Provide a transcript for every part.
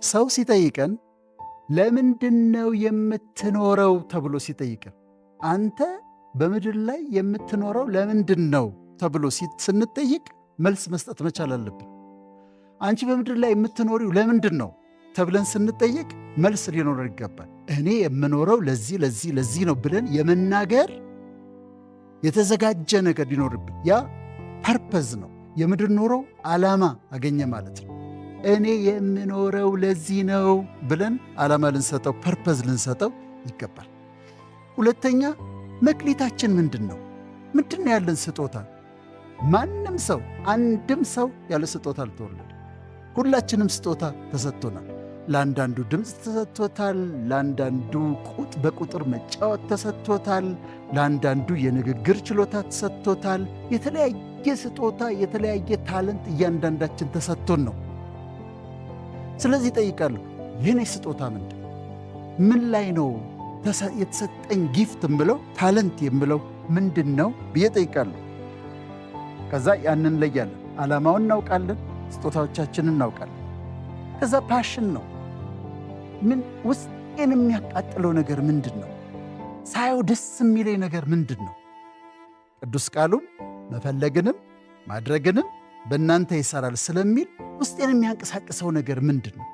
ሰው ሲጠይቀን ለምንድነው የምትኖረው ተብሎ ሲጠይቀን አንተ በምድር ላይ የምትኖረው ለምንድነው ተብሎ ስንጠይቅ መልስ መስጠት መቻል አለብን። አንቺ በምድር ላይ የምትኖሪው ለምንድነው ተብለን ስንጠይቅ መልስ ሊኖር ይገባል። እኔ የምኖረው ለዚህ ነው ብለን የመናገር የተዘጋጀ ነገር ሊኖርብን፣ ያ ፐርፐዝ ነው። የምድር ኖሮ ዓላማ አገኘ ማለት ነው። እኔ የምኖረው ለዚህ ነው ብለን ዓላማ ልንሰጠው፣ ፐርፐዝ ልንሰጠው ይገባል። ሁለተኛ መክሊታችን ምንድን ነው? ምንድን ነው ያለን ስጦታ? ማንም ሰው አንድም ሰው ያለ ስጦታ አልተወለደ። ሁላችንም ስጦታ ተሰጥቶናል። ለአንዳንዱ ድምፅ ተሰጥቶታል፣ ለአንዳንዱ በቁጥር መጫወት ተሰጥቶታል፣ ለአንዳንዱ የንግግር ችሎታ ተሰጥቶታል። የተለያየ ስጦታ፣ የተለያየ ታለንት እያንዳንዳችን ተሰጥቶን ነው። ስለዚህ ጠይቃለሁ፣ የኔ ስጦታ ምንድን? ምን ላይ ነው የተሰጠኝ ጊፍት የምለው ታለንት የምለው ምንድን ነው ብዬ ጠይቃለሁ። ከዛ ያንን እንለያለን። ዓላማውን እናውቃለን፣ ስጦታዎቻችንን እናውቃለን። ከዛ ፓሽን ነው። ምን ውስጤን የሚያቃጥለው ነገር ምንድን ነው? ሳየው ደስ የሚለኝ ነገር ምንድን ነው? ቅዱስ ቃሉም መፈለግንም ማድረግንም በእናንተ ይሠራል ስለሚል ውስጤን የሚያንቀሳቅሰው ነገር ምንድን ነው?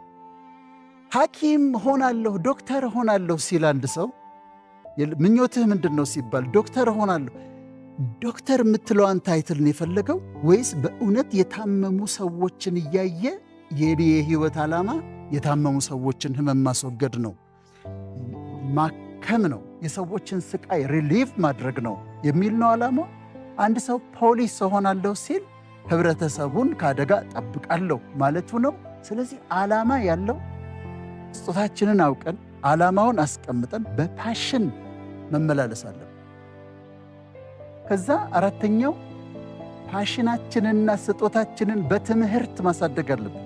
ሐኪም ሆናለሁ ዶክተር ሆናለሁ ሲል አንድ ሰው ምኞትህ ምንድን ነው ሲባል ዶክተር ሆናለሁ። ዶክተር የምትለዋን ታይትልን የፈለገው ወይስ በእውነት የታመሙ ሰዎችን እያየ የኔ የሕይወት ዓላማ የታመሙ ሰዎችን ሕመም ማስወገድ ነው፣ ማከም ነው፣ የሰዎችን ስቃይ ሪሊፍ ማድረግ ነው የሚል ነው ዓላማው? አንድ ሰው ፖሊስ ሆናለሁ ሲል ህብረተሰቡን ከአደጋ ጠብቃለሁ ማለቱ ነው። ስለዚህ ዓላማ ያለው ስጦታችንን አውቀን ዓላማውን አስቀምጠን በፓሽን መመላለስ አለን። ከዛ አራተኛው ፓሽናችንንና ስጦታችንን በትምህርት ማሳደግ አለብን።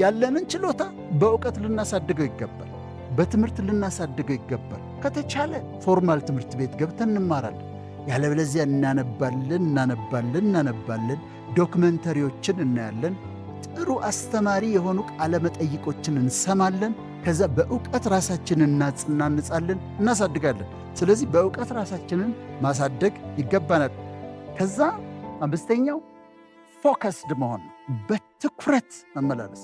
ያለንን ችሎታ በእውቀት ልናሳድገው ይገባል፣ በትምህርት ልናሳድገው ይገባል። ከተቻለ ፎርማል ትምህርት ቤት ገብተን እንማራለን። ያለበለዚያ እናነባለን፣ ዶክመንተሪዎችን እናያለን፣ ጥሩ አስተማሪ የሆኑ ቃለ መጠይቆችን እንሰማለን። ከዛ በእውቀት ራሳችንን እናንጻለን፣ እናሳድጋለን። ስለዚህ በእውቀት ራሳችንን ማሳደግ ይገባናል። ከዛ አምስተኛው ፎከስድ መሆን ነው፣ በትኩረት መመላለስ።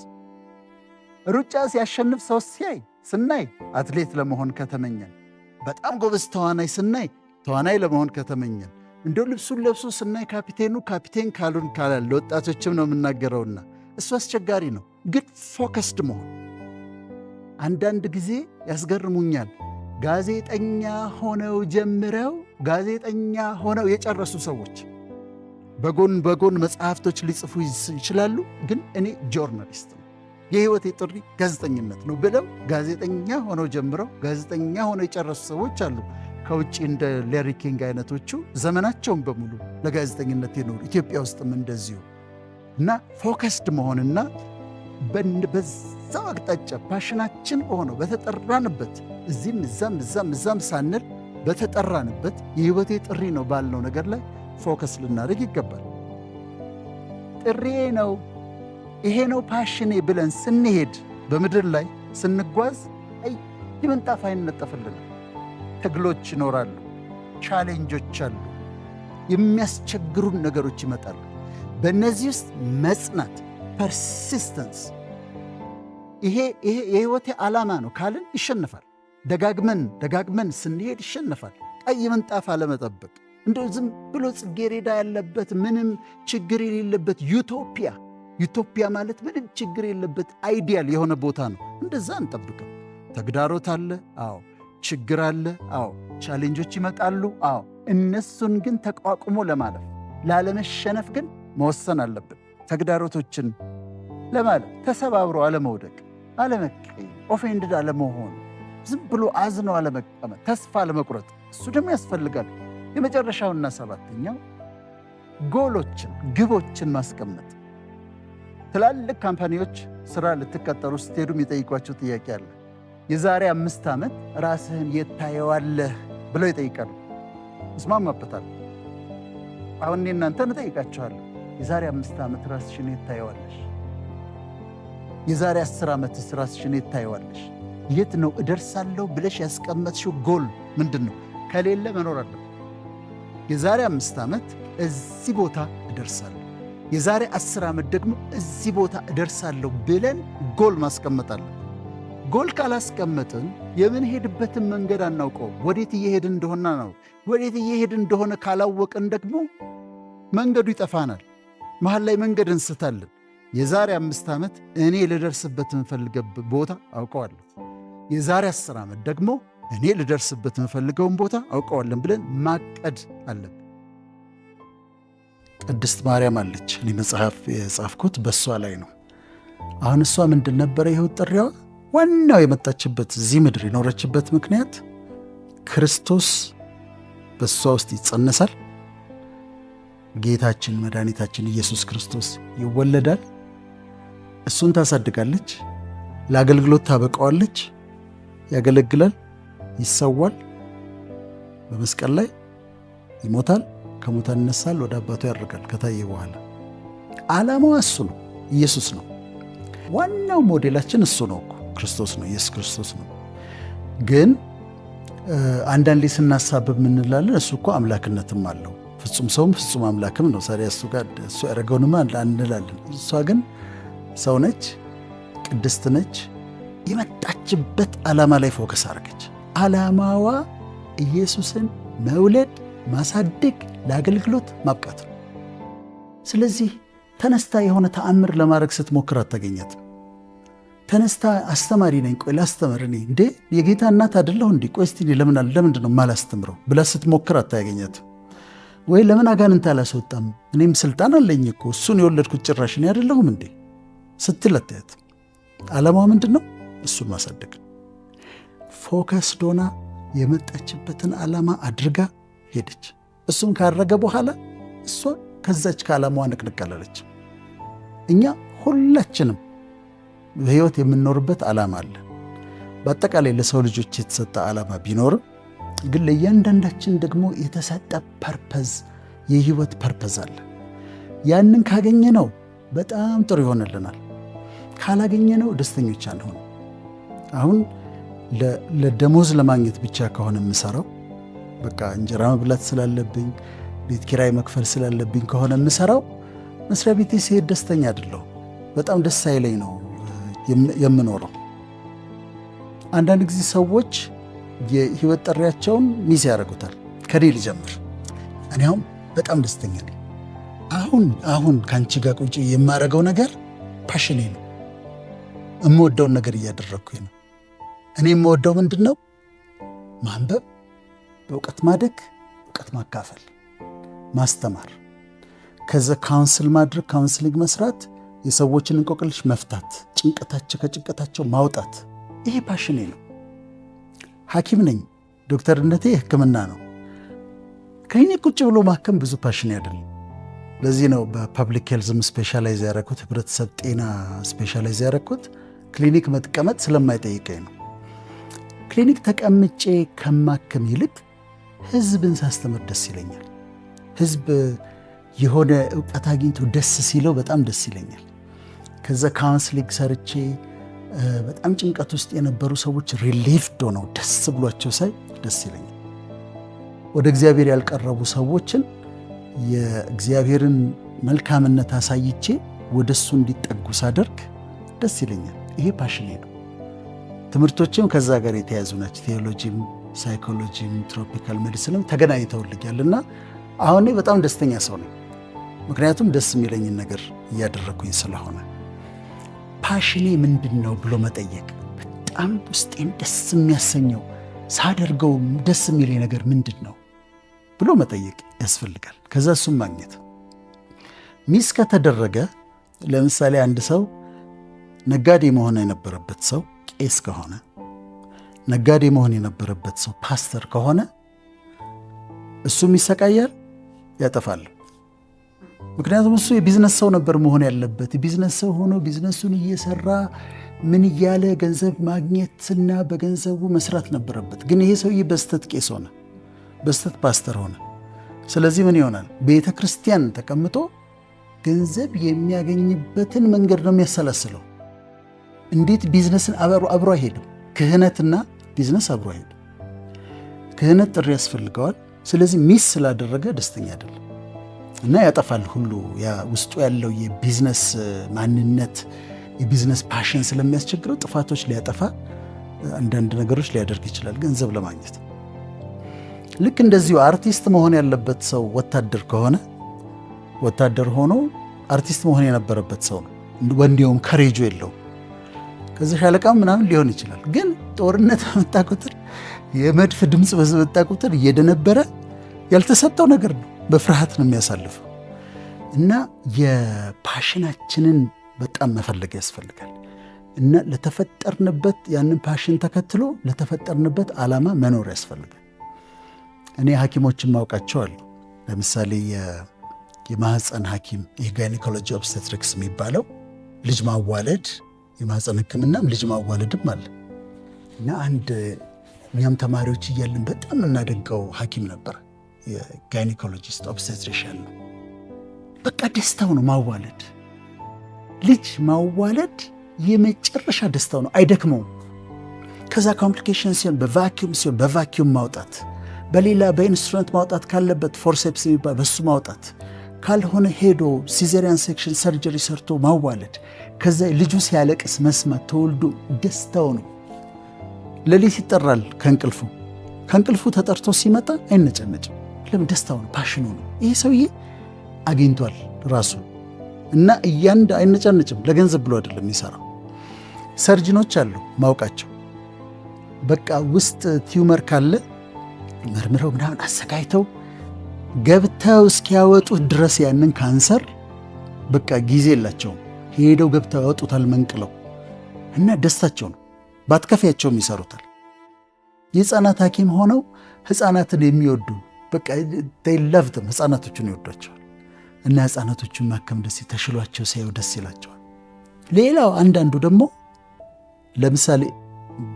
ሩጫ ሲያሸንፍ ሰው ስናይ አትሌት ለመሆን ከተመኘን፣ በጣም ጎበዝ ተዋናይ ስናይ ተዋናይ ለመሆን ከተመኘን፣ እንደው ልብሱን ለብሶ ስናይ ካፒቴን ካሉን ካላል ለወጣቶችም ነው የምናገረውና እሱ አስቸጋሪ ነው። ግን ፎከስድ መሆን አንዳንድ ጊዜ ያስገርሙኛል። ጋዜጠኛ ሆነው ጀምረው ጋዜጠኛ ሆነው የጨረሱ ሰዎች በጎን መጽሐፍቶች ሊጽፉ ይችላሉ። ግን እኔ ጆርናሊስት ነው፣ የሕይወቴ ጥሪ ጋዜጠኝነት ነው ብለው ጋዜጠኛ ሆነው ጀምረው ጋዜጠኛ ሆነው የጨረሱ ሰዎች አሉ። ከውጭ እንደ ሌሪ ኪንግ አይነቶቹ ዘመናቸውን በሙሉ ለጋዜጠኝነት የኖሩ ኢትዮጵያ ውስጥም እንደዚሁ። እና ፎከስድ መሆንና በዛው አቅጣጫ ፓሽናችን በሆነው በተጠራንበት እዚህም እዛም ሳንል በተጠራንበት የሕይወቴ ጥሪ ነው ባልነው ነገር ላይ ፎከስ ልናደርግ ይገባል። ጥሪዬ ነው ይሄ ነው ፓሽኔ ብለን ስንሄድ በምድር ላይ ስንጓዝ ምንጣፍ አይነጠፍልንም። ትግሎች ይኖራሉ፣ ቻሌንጆች አሉ፣ የሚያስቸግሩን ነገሮች ይመጣሉ። በእነዚህ ውስጥ መጽናት ፐርሲስተንስ፣ ይሄ የሕይወቴ ዓላማ ነው ካልን ይሸነፋል። ደጋግመን ስንሄድ ይሸነፋል። ቀይ ምንጣፍ አለመጠበቅ፣ እንደው ዝም ብሎ ጽጌሬዳ ያለበት ምንም ችግር የሌለበት ዩቶፒያ ማለት ምንም ችግር የለበት አይዲያል የሆነ ቦታ ነው። እንደዛ እንጠብቀው። ተግዳሮት አለ፣ አዎ። ችግር አለ፣ አዎ። ቻሌንጆች ይመጣሉ፣ አዎ። እነሱን ግን ተቋቁሞ ለማለፍ ላለመሸነፍ ግን መወሰን አለብን። ተግዳሮቶችን ለማለፍ ተሰባብሮ አለመውደቅ፣ አለመቀየም፣ ኦፌንድድ አለመሆን፣ ዝም ብሎ አዝኖ አለመቀመጥ፣ ተስፋ አለመቁረጥ፣ እሱ ደግሞ ያስፈልጋል። የመጨረሻውና ሰባተኛው ግቦችን ማስቀመጥ። ትላልቅ ካምፓኒዎች ሥራ ልትቀጠሩ ስትሄዱ የሚጠይቋቸው ጥያቄ አለ። የዛሬ 5 ዓመት ራስህን የት ታየዋለህ ብለው ይጠይቃሉ። እስማማበታል። አሁን እኔ እናንተን እጠይቃችኋለሁ፣ የዛሬ 5 ዓመት ራስሽን የት ታየዋለሽ? የዛሬ 10 ዓመት ራስሽን የት ታይዋለሽ? የት ነው እደርሳለሁ ብለሽ ያስቀመጥሽው ጎል ምንድን ነው? ከሌለ መኖር አለበት። የዛሬ 5 ዓመት እዚህ ቦታ እደርሳለሁ፣ የዛሬ 10 ዓመት ደግሞ እዚህ ቦታ እደርሳለሁ ብለን ጎል ማስቀመጣለን። ጎል ካላስቀመጥን የምንሄድበትን መንገድ አናውቀው። ወዴት እየሄድን እንደሆነ ነው። ወዴት እየሄድን እንደሆነ ካላወቅን ደግሞ መንገዱ ይጠፋናል። መሃል ላይ መንገድ እንስታለን። የዛሬ 5 ዓመት እኔ ልደርስበት የምፈልገው ቦታ አውቀዋለሁ፣ የዛሬ 10 ዓመት ደግሞ እኔ ልደርስበት የምፈልገውን ቦታ አውቀዋለን ብለን ማቀድ አለብን። ቅድስት ማርያም አለች። እኔ መጽሐፍ የጻፍኩት በእሷ ላይ ነው። አሁን እሷ ምንድን ነበረ ይኸው ጥሪዋ? ዋናው የመጣችበት እዚህ ምድር የኖረችበት ምክንያት ክርስቶስ በእሷ ውስጥ ይጸነሳል፣ ጌታችን መድኃኒታችን ኢየሱስ ክርስቶስ ይወለዳል፣ እሱን ታሳድጋለች፣ ለአገልግሎት ታበቀዋለች፣ ያገለግላል፣ ይሰዋል፣ በመስቀል ላይ ይሞታል፣ ከሙታን ይነሳል፣ ወደ አባቱ ያደርጋል ከታየ በኋላ። ዓላማዋ እሱ ነው፣ ኢየሱስ ነው። ዋናው ሞዴላችን እሱ ነው እኮ ክርስቶስ ነው፣ ኢየሱስ ክርስቶስ ነው። ግን አንዳንዴ ስናሳብብ ምንላለን፣ እሱ እኮ አምላክነትም አለው፣ ፍጹም ሰውም ፍጹም አምላክም ነው። ታዲያ እሱ ጋር እሱ ያደረገውንማ እንላለን። እሷ ግን ሰው ነች፣ ቅድስት ነች። የመጣችበት ዓላማ ላይ ፎከስ አድርገች። ዓላማዋ ኢየሱስን መውለድ፣ ማሳደግ፣ ለአገልግሎት ማብቃት ነው። ስለዚህ ተነስታ የሆነ ተአምር ለማድረግ ስትሞክር አታገኛትም። ተነስታ አስተማሪ ነኝ፣ ቆይ ላስተምር፣ እኔ እንዴ የጌታ እናት አይደለሁ እንዴ? ቆይ እስቲ ለምንድን ነው ማላስተምረው ብላ ስትሞክር አታገኛትም። ወይ ለምን አጋንንት አላስወጣም? እኔም ስልጣን አለኝ እኮ እሱን የወለድኩት ጭራሽ እኔ አይደለሁም እንዴ ስትል አታያትም። ዓላማዋ ምንድን ነው? እሱን ማሳደግ። ፎከስ ዶና የመጣችበትን ዓላማ አድርጋ ሄደች። እሱን ካረገ በኋላ እሷ ከዛች ከዓላማዋ ንቅንቅ አላለች። እኛ ሁላችንም በሕይወት የምንኖርበት ዓላማ አለ። በአጠቃላይ ለሰው ልጆች የተሰጠ ዓላማ ቢኖርም ግን ለእያንዳንዳችን ደግሞ የተሰጠ ፐርፐዝ፣ የሕይወት ፐርፐዝ አለ። ያንን ካገኘነው በጣም ጥሩ ይሆንልናል። ካላገኘነው ደስተኞች አንሆንም። አሁን ለደሞዝ ለማግኘት ብቻ ከሆነ የምሰራው፣ በቃ እንጀራ መብላት ስላለብኝ ቤት ኪራይ መክፈል ስላለብኝ ከሆነ የምሰራው፣ መስሪያ ቤቴ ሲሄድ ደስተኛ አይደለሁ። በጣም ደስ አይለኝ ነው የምኖረው። አንዳንድ ጊዜ ሰዎች የህይወት ጥሪያቸውን ሚስ ያደርጉታል። ከኔ ልጀምር። እኔ አሁን በጣም ደስተኛ ነኝ። አሁን ከአንቺ ጋር ቁጭ የማደርገው ነገር ፓሽኔ ነው። የምወደውን ነገር እያደረግኩኝ ነው። እኔ የምወደው ምንድን ነው? ማንበብ፣ በእውቀት ማደግ፣ እውቀት ማካፈል፣ ማስተማር፣ ከዛ ካውንስል ማድረግ፣ ካውንስሊንግ መስራት፣ የሰዎችን እንቆቅልሽ መፍታት፣ ከጭንቀታቸው ማውጣት። ይሄ ፓሽኔ ነው። ሐኪም ነኝ። ዶክተርነቴ ሕክምና ነው። ክሊኒክ ቁጭ ብሎ ማከም ብዙ ፓሽኔ አይደለም። ለዚህ ነው በፐብሊክ ሄልዝም ስፔሻላይዝ ያደረኩት፣ ህብረተሰብ ጤና ስፔሻላይዝ ያደረኩት። ክሊኒክ መጥቀመጥ ስለማይጠይቀኝ ነው። ክሊኒክ ተቀምጬ ከማከም ይልቅ ህዝብን ሳስተምር ደስ ይለኛል። ህዝብ የሆነ እውቀት አግኝቶ ደስ ሲለው በጣም ደስ ይለኛል። ከዛ ካውንስሊንግ ሰርቼ በጣም ጭንቀት ውስጥ የነበሩ ሰዎች ሪሊፍድ ሆነው ደስ ብሏቸው ሳይ ደስ ይለኛል። ወደ እግዚአብሔር ያልቀረቡ ሰዎችን የእግዚአብሔርን መልካምነት አሳይቼ ወደ እሱ እንዲጠጉ ሳደርግ ደስ ይለኛል። ይሄ ፓሽኔ ነው። ትምህርቶችም ከዛ ጋር የተያዙ ናቸው። ቴዎሎጂም፣ ሳይኮሎጂም፣ ትሮፒካል ሜዲሲንም ተገናኝተውልኛል እና አሁን በጣም ደስተኛ ሰው ነኝ። ምክንያቱም ደስ የሚለኝን ነገር እያደረግኩኝ ስለሆነ። ፓሽኔ ምንድን ነው ብሎ መጠየቅ፣ በጣም ውስጤን ደስ የሚያሰኘው ሳደርገው ደስ የሚለኝ ነገር ምንድን ነው ብሎ መጠየቅ ያስፈልጋል። ከዛ እሱም ማግኘት። ሚስ ከተደረገ ለምሳሌ አንድ ሰው ነጋዴ መሆን የነበረበት ሰው ቄስ ከሆነ፣ ነጋዴ መሆን የነበረበት ሰው ፓስተር ከሆነ እሱም ይሰቃያል፣ ያጠፋል። ምክንያቱም እሱ የቢዝነስ ሰው ነበር መሆን ያለበት። የቢዝነስ ሰው ሆኖ ቢዝነሱን እየሰራ ምን እያለ ገንዘብ ማግኘትና በገንዘቡ መስራት ነበረበት። ግን ይሄ ሰውዬ በስተት ቄስ ሆነ፣ በስተት ፓስተር ሆነ። ስለዚህ ምን ይሆናል? ቤተ ክርስቲያን ተቀምጦ ገንዘብ የሚያገኝበትን መንገድ ነው የሚያሰላስለው። እንዴት ቢዝነስን አብሮ አይሄድም? ክህነትና ቢዝነስ አብሮ አይሄድም። ክህነት ጥሪ ያስፈልገዋል። ስለዚህ ሚስ ስላደረገ ደስተኛ አይደለም እና ያጠፋል ሁሉ። ያ ውስጡ ያለው የቢዝነስ ማንነት የቢዝነስ ፓሽን ስለሚያስቸግረው ጥፋቶች ሊያጠፋ አንዳንድ ነገሮች ሊያደርግ ይችላል ገንዘብ ለማግኘት። ልክ እንደዚሁ አርቲስት መሆን ያለበት ሰው ወታደር ከሆነ ወታደር ሆኖ አርቲስት መሆን የነበረበት ሰው ነው። ወንዴውም ከሬጁ የለውም። ከዚህ ሻለቃም ምናምን ሊሆን ይችላል። ግን ጦርነት በመጣ ቁጥር የመድፍ ድምፅ በመጣ ቁጥር እየደነበረ ያልተሰጠው ነገር ነው። በፍርሃት ነው የሚያሳልፈው። እና የፓሽናችንን በጣም መፈለግ ያስፈልጋል። እና ለተፈጠርንበት ያንን ፓሽን ተከትሎ ለተፈጠርንበት ዓላማ መኖር ያስፈልጋል። እኔ ሐኪሞችን ማውቃቸው አሉ። ለምሳሌ የማህፀን ሐኪም የጋይኒኮሎጂ ኦብስቴትሪክስ የሚባለው ልጅ ማዋለድ የማህፀን ሕክምናም ልጅ ማዋለድም አለ። እና አንድ እኛም ተማሪዎች እያለን በጣም እናደንቀው ሐኪም ነበር። የጋይኒኮሎጂስት ኦብስቴትሪሽን ነው። በቃ ደስታው ነው ማዋለድ። ልጅ ማዋለድ የመጨረሻ ደስታው ነው። አይደክመውም። ከዛ ኮምፕሊኬሽን ሲሆን በቫኪዩም ሲሆን በቫኪዩም ማውጣት፣ በሌላ በኢንስትሩመንት ማውጣት ካለበት ፎርሴፕስ የሚባል በሱ ማውጣት፣ ካልሆነ ሄዶ ሲዘሪያን ሴክሽን ሰርጀሪ ሰርቶ ማዋለድ፣ ከዛ ልጁ ሲያለቅስ መስማት ተወልዶ ደስታው ነው። ሌሊት ይጠራል ከእንቅልፉ ተጠርቶ ሲመጣ አይነጨነጭም። ለምን? ደስታው ነው፣ ፓሽኑ ነው። ይሄ ሰውዬ አግኝቷል ራሱ እና አይነጨነጭም። ለገንዘብ ብሎ አይደለም የሚሰራው። ሰርጅኖች አሉ ማውቃቸው፣ በቃ ውስጥ ቲዩመር ካለ መርምረው ምናምን አሰቃይተው ገብተው እስኪያወጡት ድረስ ያንን ካንሰር በቃ ጊዜ የላቸውም። ሄደው ገብተው ያወጡታል መንቅለው እና ደስታቸው ነው። ባትከፊያቸውም ይሰሩታል። የሕፃናት ሐኪም ሆነው ሕፃናትን የሚወዱ በቃ ለቭትም ሕፃናቶቹን ይወዷቸዋል እና ሕፃናቶቹን ማከም ደስ ተሽሏቸው ሲያዩ ደስ ይላቸዋል። ሌላው አንዳንዱ ደግሞ ለምሳሌ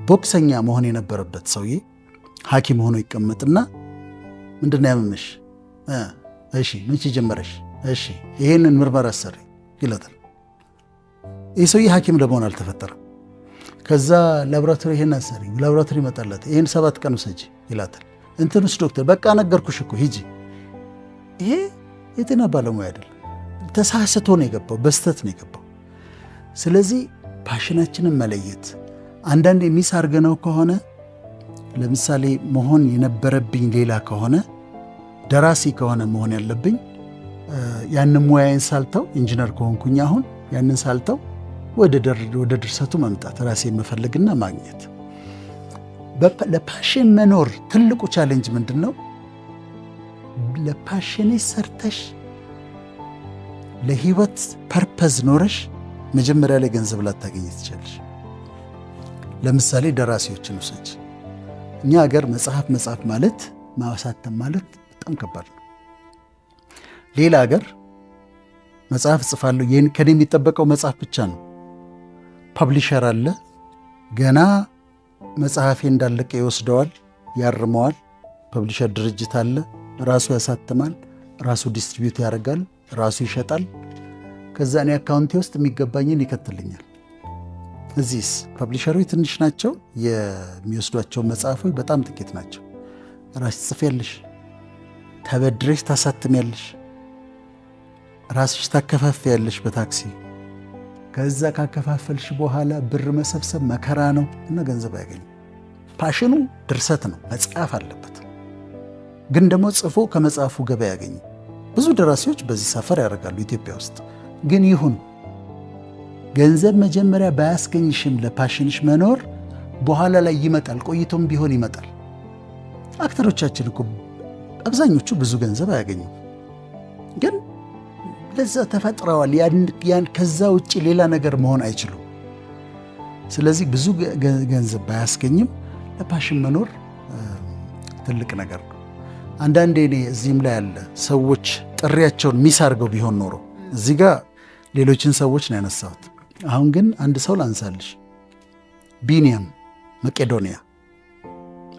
ቦክሰኛ መሆን የነበረበት ሰውዬ ሐኪም ሆኖ ይቀመጥና ምንድን ያመመሽ? እሺ መቼ ጀመረሽ? እሺ ይሄንን ምርመራ ሰሪ ይላታል። ይህ ሰውዬ ሐኪም ለመሆን አልተፈጠረም። ከዛ ላቦራቶሪ ይሄን አሰሪ፣ ላቦራቶሪ ይመጣላት፣ ይሄን 7 ቀን ውሰጂ ይላታል። እንትንስ ዶክተር በቃ ነገርኩሽ እኮ ሂጂ። ይሄ የጤና ባለሙያ አይደለም። ተሳስቶ ነው የገባው፣ በስተት ነው የገባው። ስለዚህ ፓሽናችንን መለየት አንዳንድ ሚስ አድርገነው ከሆነ ለምሳሌ መሆን የነበረብኝ ሌላ ከሆነ ደራሲ ከሆነ መሆን ያለብኝ ያንን ሙያዬን ሳልተው ኢንጂነር ከሆንኩኝ አሁን ያንን ሳልተው ወደ ድርሰቱ መምጣት ራሴን መፈለግና ማግኘት። ለፓሽን መኖር ትልቁ ቻሌንጅ ምንድን ነው? ለፓሽኔ ሰርተሽ ለህይወት ፐርፐዝ ኖረሽ መጀመሪያ ላይ ገንዘብ ላታገኝ ትችላለሽ። ለምሳሌ ደራሲዎችን ውሰጅ። እኛ ሀገር መጽሐፍ ማለት ማሳተም ማለት በጣም ከባድ ነው። ሌላ ሀገር መጽሐፍ እጽፋለሁ ከኔ የሚጠበቀው መጽሐፍ ብቻ ነው። ፐብሊሸር አለ፣ ገና መጽሐፌ እንዳለቀ ይወስደዋል፣ ያርመዋል። ፐብሊሸር ድርጅት አለ፣ ራሱ ያሳትማል፣ ራሱ ዲስትሪቢዩት ያደርጋል፣ ራሱ ይሸጣል። ከዛ እኔ አካውንቴ ውስጥ የሚገባኝን ይከትልኛል። እዚህስ ፐብሊሸሮች ትንሽ ናቸው፣ የሚወስዷቸው መጽሐፎች በጣም ጥቂት ናቸው። ራስሽ ትጽፊያለሽ፣ ተበድረሽ ታሳትሚያለሽ፣ ራስሽ ታከፋፍያለሽ በታክሲ። ከዛ ካከፋፈልሽ በኋላ ብር መሰብሰብ መከራ ነው እና ገንዘብ አያገኝም። ፓሽኑ ድርሰት ነው፣ መጽሐፍ አለበት። ግን ደግሞ ጽፎ ከመጽሐፉ ገበያ ያገኝ። ብዙ ደራሲዎች በዚህ ሰፈር ያደርጋሉ ኢትዮጵያ ውስጥ። ግን ይሁን ገንዘብ መጀመሪያ ባያስገኝሽም ለፓሽንሽ መኖር በኋላ ላይ ይመጣል፣ ቆይቶም ቢሆን ይመጣል። አክተሮቻችን እኮ አብዛኞቹ ብዙ ገንዘብ አያገኙም፣ ግን ለዛ ተፈጥረዋል። ያን ከዛ ውጭ ሌላ ነገር መሆን አይችሉም። ስለዚህ ብዙ ገንዘብ ባያስገኝም ለፓሽን መኖር ትልቅ ነገር ነው። አንዳንዴ እኔ እዚህም ላይ ያለ ሰዎች ጥሪያቸውን ሚስ አድርገው ቢሆን ኖሮ እዚህ ጋር ሌሎችን ሰዎች ነው ያነሳሁት። አሁን ግን አንድ ሰው ላንሳልሽ። ቢንያም መቄዶንያ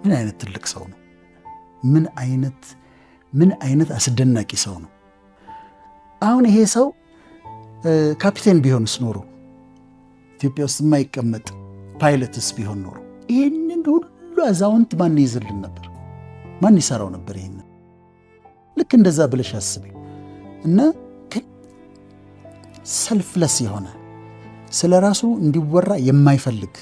ምን አይነት ትልቅ ሰው ነው! ምን አይነት አስደናቂ ሰው ነው! አሁን ይሄ ሰው ካፒቴን ቢሆንስ ኖሮ ኢትዮጵያ ውስጥ የማይቀመጥ ፓይለትስ ቢሆን ኖሮ ይህንን ሁሉ አዛውንት ማን ይዝልን ነበር? ማን ይሰራው ነበር? ይህንን ልክ እንደዛ ብለሽ አስቢ። እና ግን ሰልፍለስ የሆነ ስለ ራሱ እንዲወራ የማይፈልግ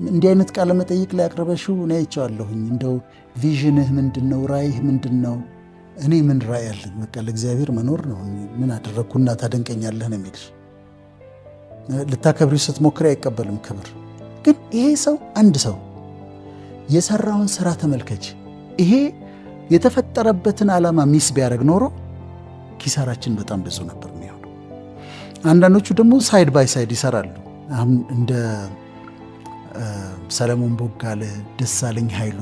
እንዲህ አይነት ቃለ መጠይቅ ላይ አቅርበሽው እኔ አይቼዋለሁኝ። እንደው ቪዥንህ ምንድን ነው? ራእይህ ምንድን ነው? እኔ ምን ራእይ አለኝ? በቃ ለእግዚአብሔር መኖር ነው። ምን አደረግኩና ታደንቀኛለህ ነው የሚልሽ። ልታከብሪው ስትሞክሪ አይቀበልም ክብር። ግን ይሄ ሰው አንድ ሰው የሰራውን ስራ ተመልከች። ይሄ የተፈጠረበትን ዓላማ ሚስ ቢያደርግ ኖሮ ኪሳራችን በጣም ብዙ ነበር የሚሆነው። አንዳንዶቹ ደግሞ ሳይድ ባይ ሳይድ ይሰራሉ። አሁን እንደ ሰለሞን ቦጋለ፣ ደሳለኝ ኃይሉ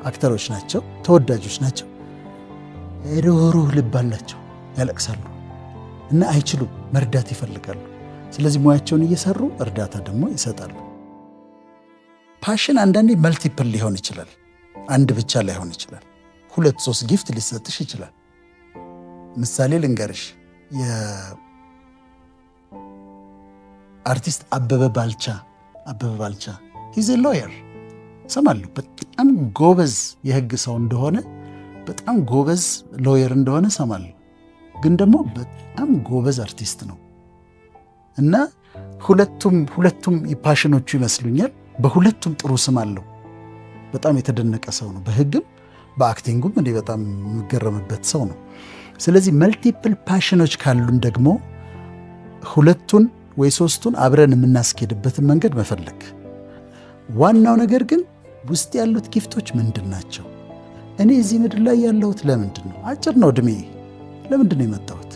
አክተሮች ናቸው፣ ተወዳጆች ናቸው። ሩህሩህ ልብ አላቸው፣ ያለቅሳሉ እና አይችሉም፣ መርዳት ይፈልጋሉ። ስለዚህ ሙያቸውን እየሰሩ እርዳታ ደግሞ ይሰጣሉ። ፓሽን አንዳንዴ መልቲፕል ሊሆን ይችላል፣ አንድ ብቻ ላይሆን ይችላል። 2-3 ጊፍት ሊሰጥሽ ይችላል። ምሳሌ ልንገርሽ። የአርቲስት አበበ ባልቻ ሂዝ ሎየር ሰማለሁ። በጣም ጎበዝ የህግ ሰው እንደሆነ፣ በጣም ጎበዝ ሎየር እንደሆነ ሰማለሁ። ግን ደግሞ በጣም ጎበዝ አርቲስት ነው እና ሁለቱም ፓሽኖቹ ይመስሉኛል። በሁለቱም ጥሩ ስም አለው። በጣም የተደነቀ ሰው ነው። በህግም በአክቲንጉም እኔ በጣም የምገረምበት ሰው ነው። ስለዚህ መልቲፕል ፓሽኖች ካሉን ደግሞ 2ቱን ወይ 3ቱን አብረን የምናስኬድበትን መንገድ መፈለግ። ዋናው ነገር ግን ውስጥ ያሉት ጊፍቶች ምንድን ናቸው? እኔ እዚህ ምድር ላይ ያለሁት ለምንድን ነው? አጭር ነው ዕድሜ። ለምንድን ነው የመጣሁት?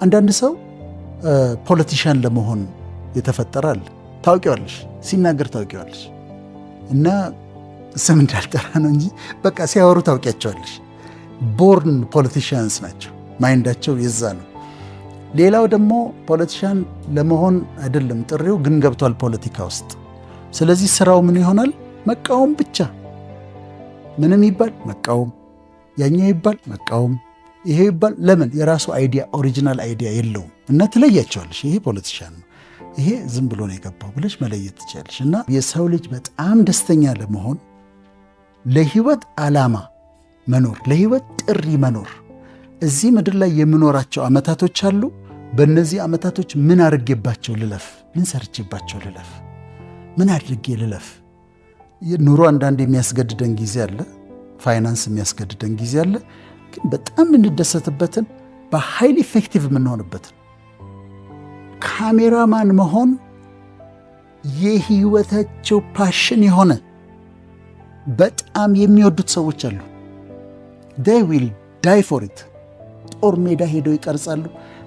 አንዳንድ ሰው ፖለቲሻን ለመሆን የተፈጠራል። ታውቂዋለሽ፣ ሲናገር ታውቂዋለሽ። እና ስም እንዳልጠራ ነው እንጂ በቃ ሲያወሩ ታውቂያቸዋለሽ። ቦርን ፖለቲሽያንስ ናቸው። ማይንዳቸው የዛ ነው። ሌላው ደግሞ ፖለቲሻን ለመሆን አይደለም ጥሪው፣ ግን ገብቷል ፖለቲካ ውስጥ። ስለዚህ ስራው ምን ይሆናል? መቃወም ብቻ። ምንም ይባል መቃወም፣ ያኛው ይባል መቃወም፣ ይሄ ይባል። ለምን? የራሱ አይዲያ፣ ኦሪጂናል አይዲያ የለውም። እና ትለያቸዋለሽ። ይሄ ፖለቲሻን ነው፣ ይሄ ዝም ብሎ ነው የገባው ብለሽ መለየት ትችላለሽ። እና የሰው ልጅ በጣም ደስተኛ ለመሆን ለህይወት ዓላማ መኖር፣ ለህይወት ጥሪ መኖር፣ እዚህ ምድር ላይ የምኖራቸው ዓመታቶች አሉ። በእነዚህ ዓመታቶች ምን አድርጌባቸው ልለፍ? ምን ሰርቼባቸው ልለፍ? ምን አድርጌ ልለፍ? ኑሮ አንዳንድ የሚያስገድደን ጊዜ አለ፣ ፋይናንስ የሚያስገድደን ጊዜ አለ። ግን በጣም የምንደሰትበትን በሃይሊ ኢፌክቲቭ የምንሆንበትን ካሜራማን መሆን የህይወታቸው ፓሽን የሆነ በጣም የሚወዱት ሰዎች አሉ። they will die for it። ጦር ሜዳ ሄደው ይቀርጻሉ።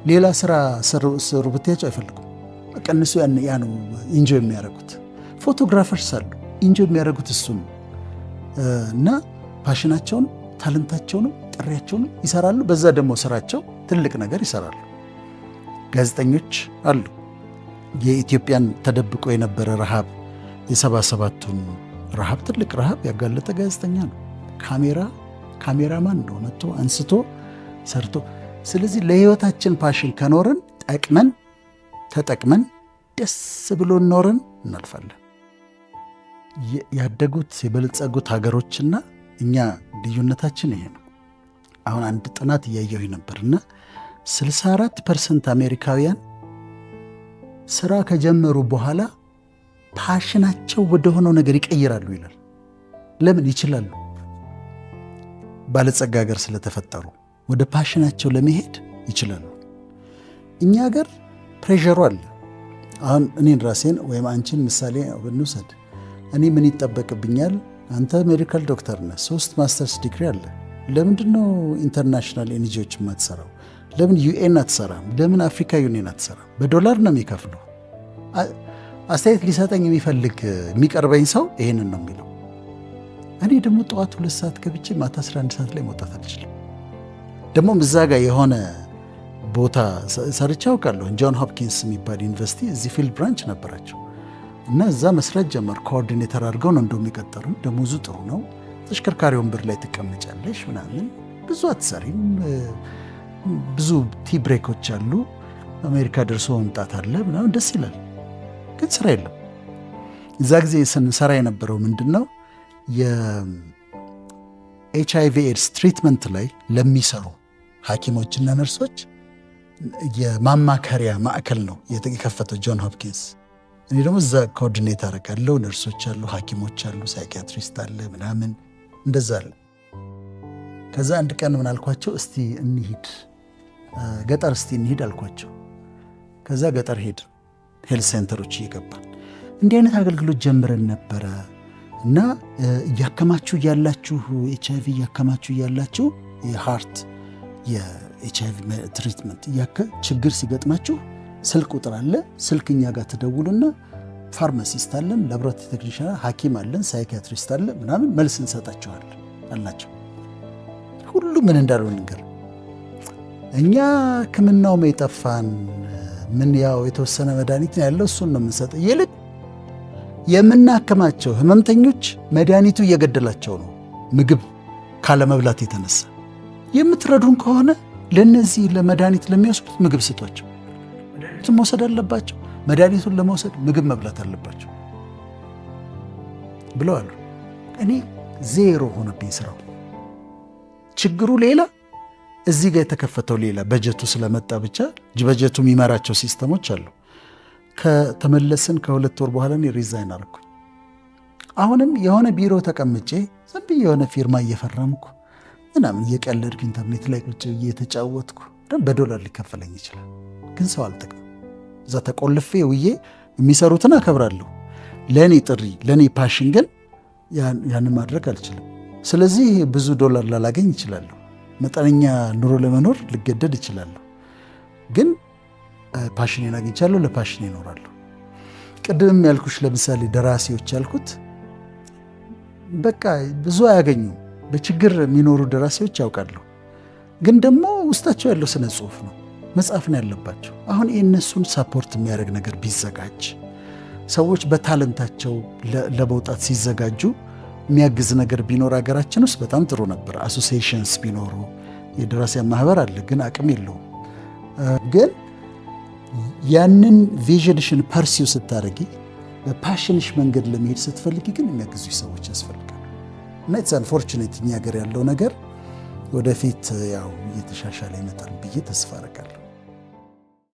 ሌላ ስራ ስሩ ብትያቸው አይፈልጉም። በቃ እነሱ ያ ነው ኢንጆይ የሚያደርጉት። ፎቶግራፈርስ አሉ ኢንጆይ የሚያደርጉት እሱ ነው። እና ፓሽናቸውን፣ ታለንታቸውንም ጥሪያቸውንም ይሰራሉ። በዛ ደግሞ ስራቸው ትልቅ ነገር ይሰራሉ። ጋዜጠኞች አሉ። የኢትዮጵያን ተደብቆ የነበረ ረሃብ፣ የ77ቱን ረሃብ፣ ትልቅ ረሃብ ያጋለጠ ጋዜጠኛ ነው። ካሜራማን ነው መጥቶ አንስቶ ሰርቶ። ስለዚህ ለህይወታችን ፓሽን ከኖርን ተጠቅመን ደስ ብሎ ኖርን እናልፋለን። ያደጉት የበለጸጉት ሀገሮችና እኛ ልዩነታችን ይሄ ነው። አሁን አንድ ጥናት እያየሁ ነበርና 64% አሜሪካውያን ስራ ከጀመሩ በኋላ ፓሽናቸው ወደ ሆነው ነገር ይቀይራሉ ይላል። ለምን? ይችላሉ። ባለጸጋ ሀገር ስለተፈጠሩ ወደ ፓሽናቸው ለመሄድ ይችላሉ። እኛ ሀገር ፕሬሸሩ አለ። አሁን እኔን ራሴን ወይም አንቺን ምሳሌ ብንውሰድ፣ እኔ ምን ይጠበቅብኛል? አንተ ሜዲካል ዶክተር ነህ፣ 3 ማስተርስ ዲግሪ አለ። ለምንድነው ኢንተርናሽናል ኤንጂዎች የማትሰራው? ለምን ዩኤን አትሰራም? ለምን አፍሪካ ዩኒየን አትሰራም? በዶላር ነው የሚከፍሉ። አስተያየት ሊሰጠኝ የሚፈልግ የሚቀርበኝ ሰው ይሄንን ነው የሚለው። እኔ ደግሞ ጠዋት 2 ሰዓት ገብቼ ማታ 11 ሰዓት ላይ መውጣት አልችልም። ደግሞ እዛ ጋር የሆነ ቦታ ሰርቼ አውቃለሁ። ጆን ሆፕኪንስ የሚባል ዩኒቨርሲቲ እዚህ ፊልድ ብራንች ነበራቸው እና እዛ መስራት ጀመር። ኮኦርዲኔተር አድርገው ነው እንደውም የቀጠሩ። ደሞዙ ጥሩ ነው። ተሽከርካሪ ወንበር ላይ ትቀመጫለሽ ምናምን፣ ብዙ አትሰሪም። ብዙ ቲ ብሬኮች አሉ። አሜሪካ ደርሶ መምጣት አለ ምናምን፣ ደስ ይላል። ግን ስራ የለም። እዛ ጊዜ ስንሰራ የነበረው ምንድን ነው የኤችአይቪ ኤድስ ትሪትመንት ላይ ለሚሰሩ ሐኪሞችና ነርሶች የማማከሪያ ማዕከል ነው የከፈተው ጆን ሆፕኪንስ። እኔ ደግሞ እዛ ኮኦርዲኔት አደርጋለሁ። ነርሶች አሉ፣ ሐኪሞች አሉ፣ ሳይኪያትሪስት አለ ምናምን እንደዛ አለ። ከዛ አንድ ቀን ምን አልኳቸው፣ እስቲ እንሂድ ገጠር እስቲ እንሂድ አልኳቸው። ከዛ ገጠር ሄድ ሄልት ሴንተሮች እየገባን እንዲህ አይነት አገልግሎት ጀምረን ነበረ እና እያከማችሁ እያላችሁ ኤችአይቪ እያከማችሁ እያላችሁ የሃርት የኤችአይቪ ትሪትመንት ችግር ሲገጥማችሁ ስልክ ቁጥር አለ፣ ስልክ እኛ ጋር ትደውሉና ፋርማሲስት አለን፣ ላቦራቶሪ ቴክኒሻን፣ ሐኪም አለን፣ ሳይኪያትሪስት አለ ምናምን መልስ እንሰጣቸዋለን አልናቸው። ሁሉ ምን እንዳለው ነገር እኛ ሕክምናውም የጠፋን ምን ያው የተወሰነ መድኃኒት ነው ያለው፣ እሱን ነው የምንሰጠው። ይልቅ የምናከማቸው ህመምተኞች መድኃኒቱ እየገደላቸው ነው፣ ምግብ ካለመብላት የተነሳ የምትረዱን ከሆነ ለነዚህ ለመድኃኒት ለሚወስዱት ምግብ ስጧቸው። መድኃኒቱን መውሰድ አለባቸው። መድኃኒቱን ለመውሰድ ምግብ መብላት አለባቸው ብለዋል። እኔ ዜሮ ሆነብኝ ስራው። ችግሩ ሌላ፣ እዚህ ጋር የተከፈተው ሌላ። በጀቱ ስለመጣ ብቻ በጀቱ የሚመራቸው ሲስተሞች አሉ። ከተመለስን ከ2 ወር በኋላ እኔ ሪዛይን አደረኩኝ። አሁንም የሆነ ቢሮ ተቀምጬ ዝም ብዬ የሆነ ፊርማ እየፈረምኩ ምናምን እየቀለድኩ ኢንተርኔት ላይ ቁጭ እየተጫወትኩ በዶላር ሊከፈለኝ ይችላል፣ ግን ሰው አልጠቅም። እዛ ተቆልፌ ውዬ የሚሰሩትን አከብራለሁ። ለእኔ ጥሪ ለእኔ ፓሽን ግን ያንን ማድረግ አልችልም። ስለዚህ ብዙ ዶላር ላላገኝ ይችላለሁ፣ መጠነኛ ኑሮ ለመኖር ልገደድ ይችላለሁ፣ ግን ፓሽኔን አግኝቻለሁ፣ ለፓሽኔ እኖራለሁ። ቅድም ያልኩሽ ለምሳሌ ደራሲዎች ያልኩት በቃ ብዙ አያገኙም። በችግር የሚኖሩ ደራሲዎች ያውቃለሁ፣ ግን ደግሞ ውስጣቸው ያለው ስነ ጽሁፍ ነው፣ መጽሐፍ ነው ያለባቸው። አሁን የእነሱን ሳፖርት የሚያደርግ ነገር ቢዘጋጅ፣ ሰዎች በታለንታቸው ለመውጣት ሲዘጋጁ የሚያግዝ ነገር ቢኖር ሀገራችን ውስጥ በጣም ጥሩ ነበር። አሶሲዬሽንስ ቢኖሩ፣ የደራሲያን ማህበር አለ፣ ግን አቅም የለውም። ግን ያንን ቪዥንሽን ፐርሲው ስታደርጊ፣ በፓሽንሽ መንገድ ለመሄድ ስትፈልጊ ግን የሚያግዙ ሰዎች ያስፈልጋል። እና ኢትስ አንፎርቹኔት እኛ ሀገር ያለው ነገር ወደፊት ያው እየተሻሻለ ይመጣል ብዬ ተስፋ አደርጋለሁ።